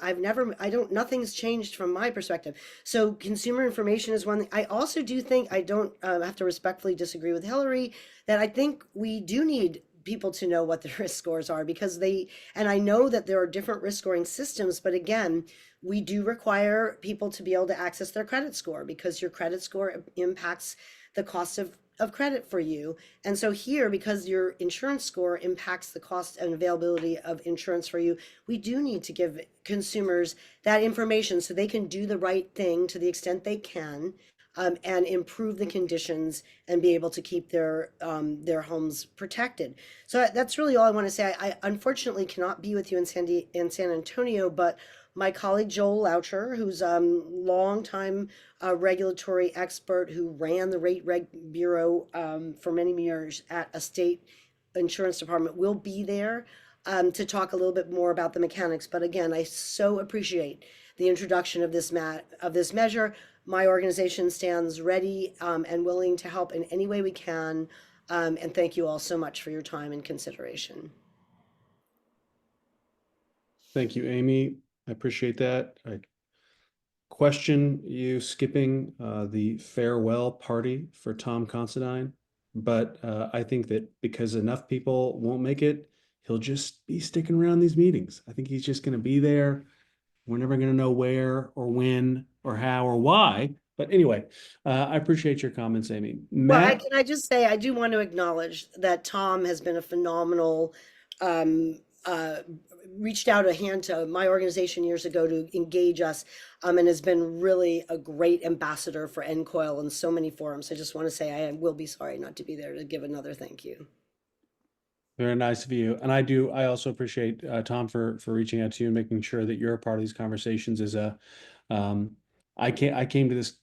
M: nothing's changed from my perspective. So consumer information is one thing. I also do think, I don't have to respectfully disagree with Hillary, that I think we do need people to know what the risk scores are, because and I know that there are different risk scoring systems, but again, we do require people to be able to access their credit score, because your credit score impacts the cost of of credit for you. And so here, because your insurance score impacts the cost and availability of insurance for you, we do need to give consumers that information so they can do the right thing to the extent they can, and improve the conditions and be able to keep their homes protected. So that's really all I want to say. I unfortunately cannot be with you in San Antonio, but my colleague Joel Loucher, who's longtime regulatory expert who ran the Rate Reg Bureau for many years at a state insurance department, will be there to talk a little bit more about the mechanics. But again, I so appreciate the introduction of this measure. My organization stands ready and willing to help in any way we can. And thank you all so much for your time and consideration.
A: Thank you, Amy. I appreciate that. I question you skipping the farewell party for Tom Considine, but I think that because enough people won't make it, he'll just be sticking around these meetings. I think he's just going to be there. We're never going to know where or when or how or why. But anyway, I appreciate your comments, Amy. Matt?
M: Can I just say, I do want to acknowledge that Tom has been a phenomenal, reached out a hand to my organization years ago to engage us, and has been really a great ambassador for NCOIL in so many forums. I just want to say I will be sorry not to be there to give another thank you.
A: Very nice of you. And I also appreciate Tom for reaching out to you and making sure that you're a part of these conversations. I came to this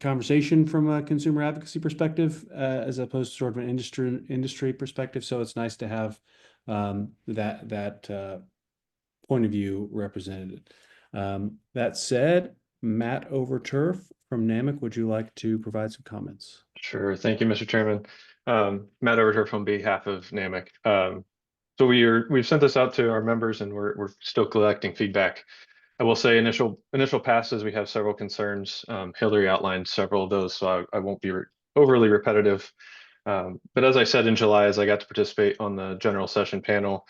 A: conversation from a consumer advocacy perspective, as opposed to sort of an industry perspective. So it's nice to have that point of view represented. That said, Matt Overturf from NAMIC, would you like to provide some comments?
J: Sure. Thank you, Mr. Chairman. Matt Overturf on behalf of NAMIC. So we've sent this out to our members, and we're still collecting feedback. I will say initial passes, we have several concerns. Hillary outlined several of those, so I won't be overly repetitive. But as I said in July, as I got to participate on the general session panel,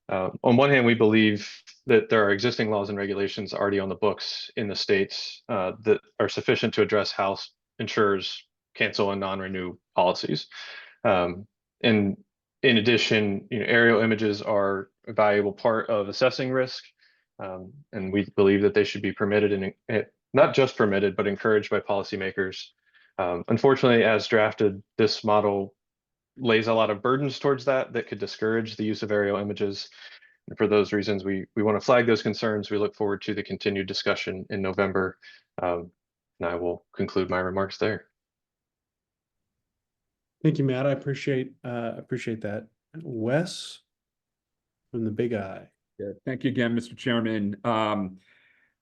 J: on one hand, we believe that there are existing laws and regulations already on the books in the states that are sufficient to address how insurers cancel and non-renew policies. And in addition, aerial images are a valuable part of assessing risk. And we believe that they should be permitted, and not just permitted, but encouraged by policymakers. Unfortunately, as drafted, this model lays a lot of burdens towards that could discourage the use of aerial images. And for those reasons, we want to flag those concerns. We look forward to the continued discussion in November. And I will conclude my remarks there.
A: Thank you, Matt. I appreciate that. Wes from the Big I.
K: Yeah, thank you again, Mr. Chairman.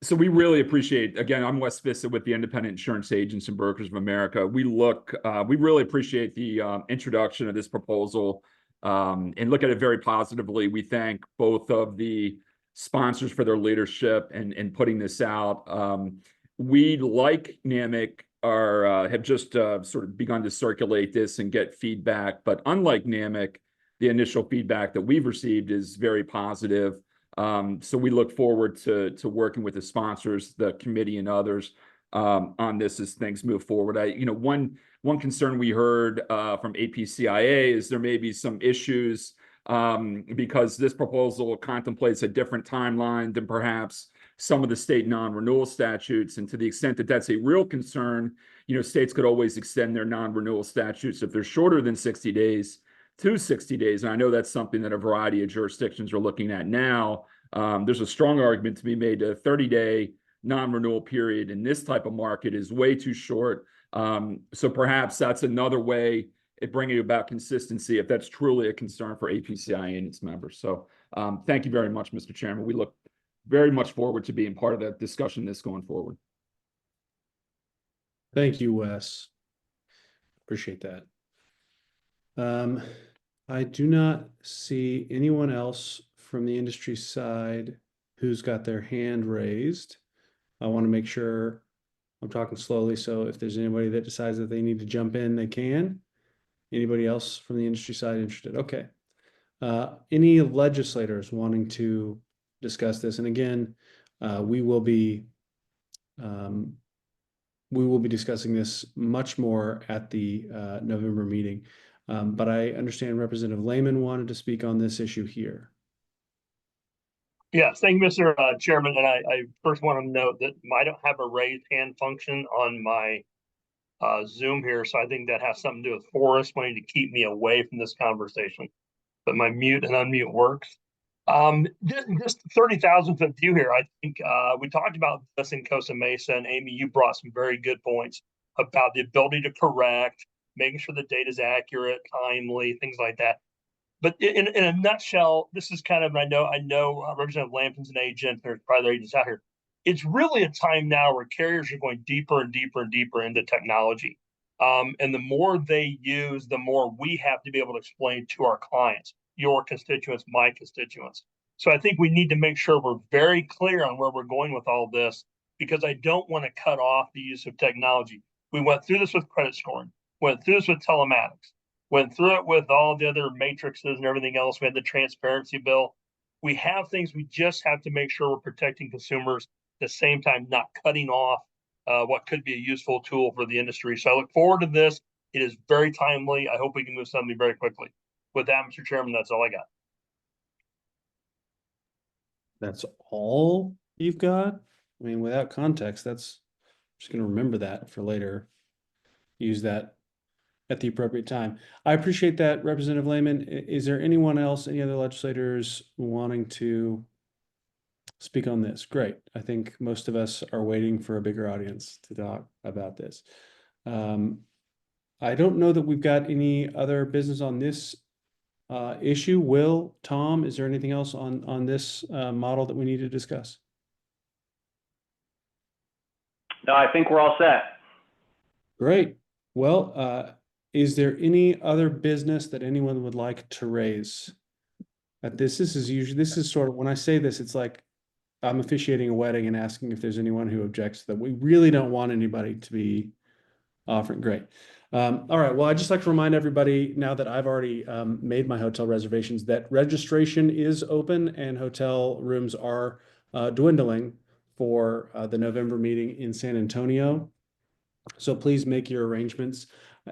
K: So we really appreciate, again, I'm Wes Bissett with the Independent Insurance Agents and Brokers of America. We really appreciate the introduction of this proposal and look at it very positively. We thank both of the sponsors for their leadership and putting this out. We, like NAMIC, have just sort of begun to circulate this and get feedback, but unlike NAMIC, the initial feedback that we've received is very positive. So we look forward to working with the sponsors, the committee, and others on this as things move forward. One concern we heard from APCIA is there may be some issues because this proposal contemplates a different timeline than perhaps some of the state non-renewal statutes. And to the extent that that's a real concern, states could always extend their non-renewal statutes if they're shorter than 60 days to 60 days. And I know that's something that a variety of jurisdictions are looking at now. There's a strong argument to be made that a 30-day non-renewal period in this type of market is way too short. So perhaps that's another way at bringing about consistency if that's truly a concern for APCIA and its members. So thank you very much, Mr. Chairman. We look very much forward to being part of that discussion this going forward.
A: Thank you, Wes. Appreciate that. I do not see anyone else from the industry side who's got their hand raised. I want to make sure I'm talking slowly, so if there's anybody that decides that they need to jump in, they can. Anybody else from the industry side interested? Okay. Any legislators wanting to discuss this? And again, we will be we will be discussing this much more at the November meeting. But I understand Representative Lehman wanted to speak on this issue here.
S: Yes, thank you, Mr. Chairman. And I first want to note that I don't have a raised hand function on my Zoom here. So I think that has something to do with Forrest wanting to keep me away from this conversation. But my mute and unmute works. Just 30,000 foot view here. I think we talked about this in Costa Mesa, and Amy, you brought some very good points about the ability to correct, making sure the data is accurate, timely, things like that. But in a nutshell, this is kind of, I know Representative Lampton's an agent, there's probably agents out here. It's really a time now where carriers are going deeper and deeper and deeper into technology. And the more they use, the more we have to be able to explain to our clients, your constituents, my constituents. So I think we need to make sure we're very clear on where we're going with all this, because I don't want to cut off the use of technology. We went through this with credit scoring, went through this with telematics, went through it with all the other matrices and everything else. We had the transparency bill. We have things, we just have to make sure we're protecting consumers at the same time, not cutting off what could be a useful tool for the industry. So I look forward to this. It is very timely. I hope we can move something very quickly. With that, Mr. Chairman, that's all I got.
A: That's all you've got? I mean, without context, that's I'm just going to remember that for later. Use that at the appropriate time. I appreciate that, Representative Lehman. Is there anyone else, any other legislators wanting to speak on this? Great. I think most of us are waiting for a bigger audience to talk about this. I don't know that we've got any other business on this issue. Will, Tom, is there anything else on this model that we need to discuss?
R: No, I think we're all set.
A: Great. Well, is there any other business that anyone would like to raise? This is sort of, when I say this, it's like I'm officiating a wedding and asking if there's anyone who objects to that. We really don't want anybody to be offering. Great. All right. Well, I'd just like to remind everybody, now that I've already made my hotel reservations, that registration is open and hotel rooms are dwindling for the November meeting in San Antonio. So please make your arrangements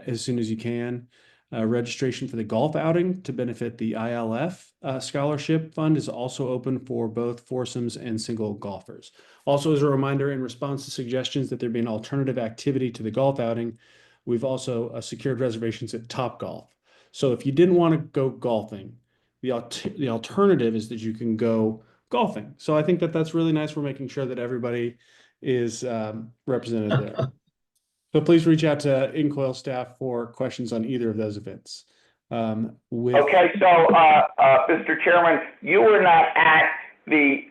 A: as soon as you can. Registration for the golf outing to benefit the ILF scholarship fund is also open for both foursomes and single golfers. Also, as a reminder, in response to suggestions that there be an alternative activity to the golf outing, we've also secured reservations at Topgolf. So if you didn't want to go golfing, the alternative is that you can go golfing. So I think that that's really nice. We're making sure that everybody is represented there. So please reach out to NCOIL staff for questions on either of those events.
B: Okay, so Mr. Chairman, you were not at the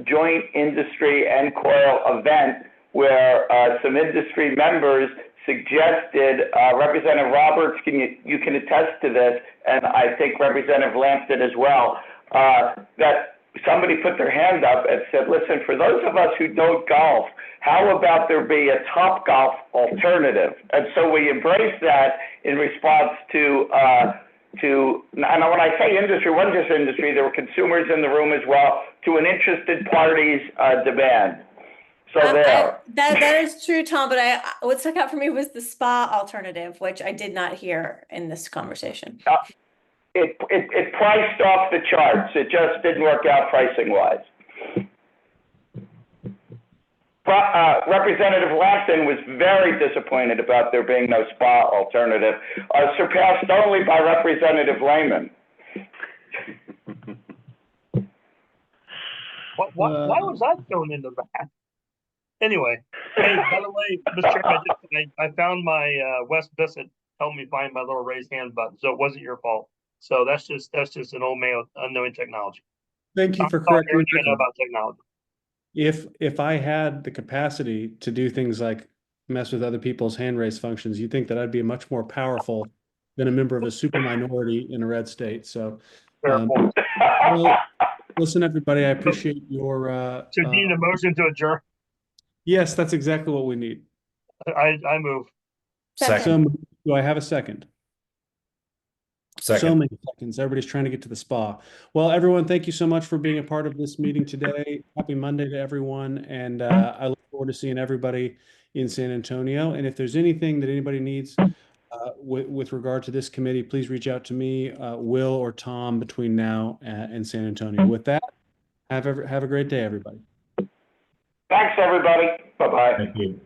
B: joint industry NCOIL event where some industry members suggested, Representative Roberts, you can attest to this, and I think Representative Lampton as well, that somebody put their hand up and said, listen, for those of us who don't golf, how about there be a Topgolf alternative? And so we embraced that in response to, and when I say industry, it wasn't just industry, there were consumers in the room as well, to an interested party's demand. So there.
E: That is true, Tom, but what stuck out for me was the spa alternative, which I did not hear in this conversation.
B: It priced off the charts. It just didn't work out pricing wise. Representative Lampton was very disappointed about there being no spa alternative, surpassed only by Representative Lehman.
S: Why was I thrown into that? Anyway, hey, by the way, Mr. Chairman, I found my West Bissett helped me find my little raised hand button, so it wasn't your fault. So that's just an old man unknowing technology.
A: Thank you for correcting me.
S: I know about technology.
A: If I had the capacity to do things like mess with other people's hand raise functions, you'd think that I'd be much more powerful than a member of a super minority in a red state. So, well, listen, everybody, I appreciate your.
S: So, do you need a motion to adjourn?
A: Yes, that's exactly what we need.
S: I move.
A: Second. So, do I have a second?
C: Second.
A: So many seconds. Everybody's trying to get to the spa. Well, everyone, thank you so much for being a part of this meeting today. Happy Monday to everyone. And I look forward to seeing everybody in San Antonio. And if there's anything that anybody needs with regard to this committee, please reach out to me, Will or Tom between now and San Antonio. With that, have a great day, everybody.
B: Thanks, everybody. Bye-bye.
C: Thank you.